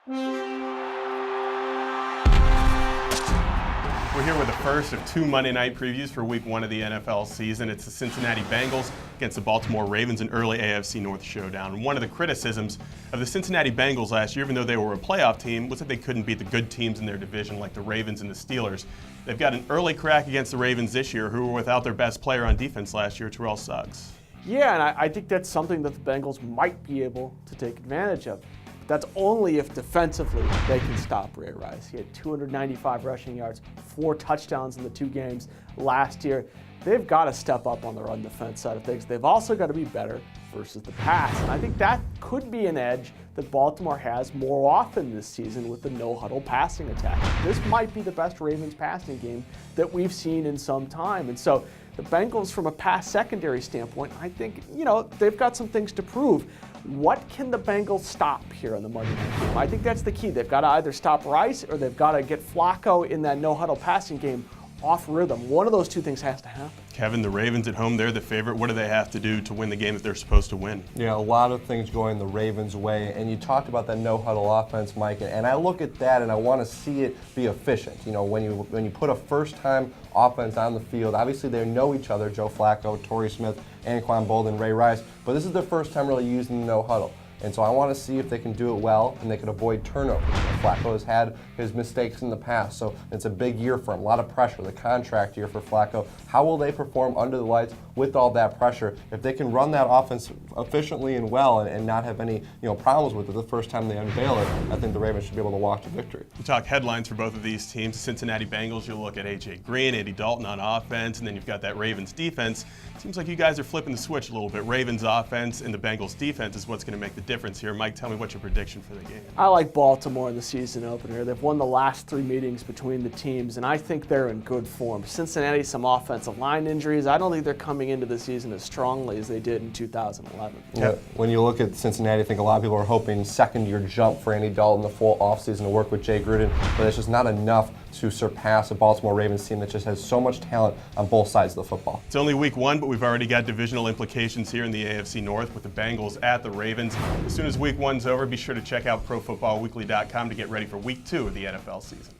We're here with the first of two Monday night previews for week one of the NFL season. It's the Cincinnati Bengals against the Baltimore Ravens, an early AFC North showdown. And one of the criticisms of the Cincinnati Bengals last year, even though they were a playoff team, was that they couldn't beat the good teams in their division like the Ravens and the Steelers. They've got an early crack against the Ravens this year, who were without their best player on defense last year, Terrell Suggs. Yeah, and I think that's something that the Bengals might be able to take advantage of. That's only if defensively they can stop Ray Rice. He had 295 rushing yards, 4 touchdowns in the 2 games last year. They've got to step up on the run defense side of things. They've also got to be better versus the pass. And I think that could be an edge that Baltimore has more often this season with the no-huddle passing attack. This might be the best Ravens passing game that we've seen in some time. And so the Bengals, from a pass secondary standpoint, I think, they've got some things to prove. What can the Bengals stop here on the Monday night game? I think that's the key. They've got to either stop Rice or they've got to get Flacco in that no-huddle passing game off rhythm. One of those two things has to happen. Kevin, the Ravens at home, they're the favorite. What do they have to do to win the game that they're supposed to win? Yeah, a lot of things going the Ravens' way, and you talked about that no-huddle offense, Mike, and I look at that and I want to see it be efficient. When you put a first-time offense on the field, obviously they know each other, Joe Flacco, Torrey Smith, Anquan Boldin, Ray Rice, but this is their first time really using the no-huddle. And so I want to see if they can do it well and they can avoid turnovers. Flacco has had his mistakes in the past, so it's a big year for him. A lot of pressure, the contract year for Flacco. How will they perform under the lights with all that pressure? If they can run that offense efficiently and well and not have any problems with it the first time they unveil it, I think the Ravens should be able to walk to victory. You talk headlines for both of these teams. Cincinnati Bengals, you look at A.J. Green, Andy Dalton on offense, and then you've got that Ravens defense. Seems like you guys are flipping the switch a little bit. Ravens offense and the Bengals defense is what's going to make the difference here. Mike, tell me what's your prediction for the game. I like Baltimore in the season opener. They've won the last 3 meetings between the teams, and I think they're in good form. Cincinnati, some offensive line injuries. I don't think they're coming into the season as strongly as they did in 2011. Yeah. When you look at Cincinnati, I think a lot of people are hoping second-year jump for Andy Dalton, the full offseason to work with Jay Gruden, but it's just not enough to surpass a Baltimore Ravens team that just has so much talent on both sides of the football. It's only week 1, but we've already got divisional implications here in the AFC North with the Bengals at the Ravens. As soon as week 1's over, be sure to check out ProFootballWeekly.com to get ready for week 2 of the NFL season.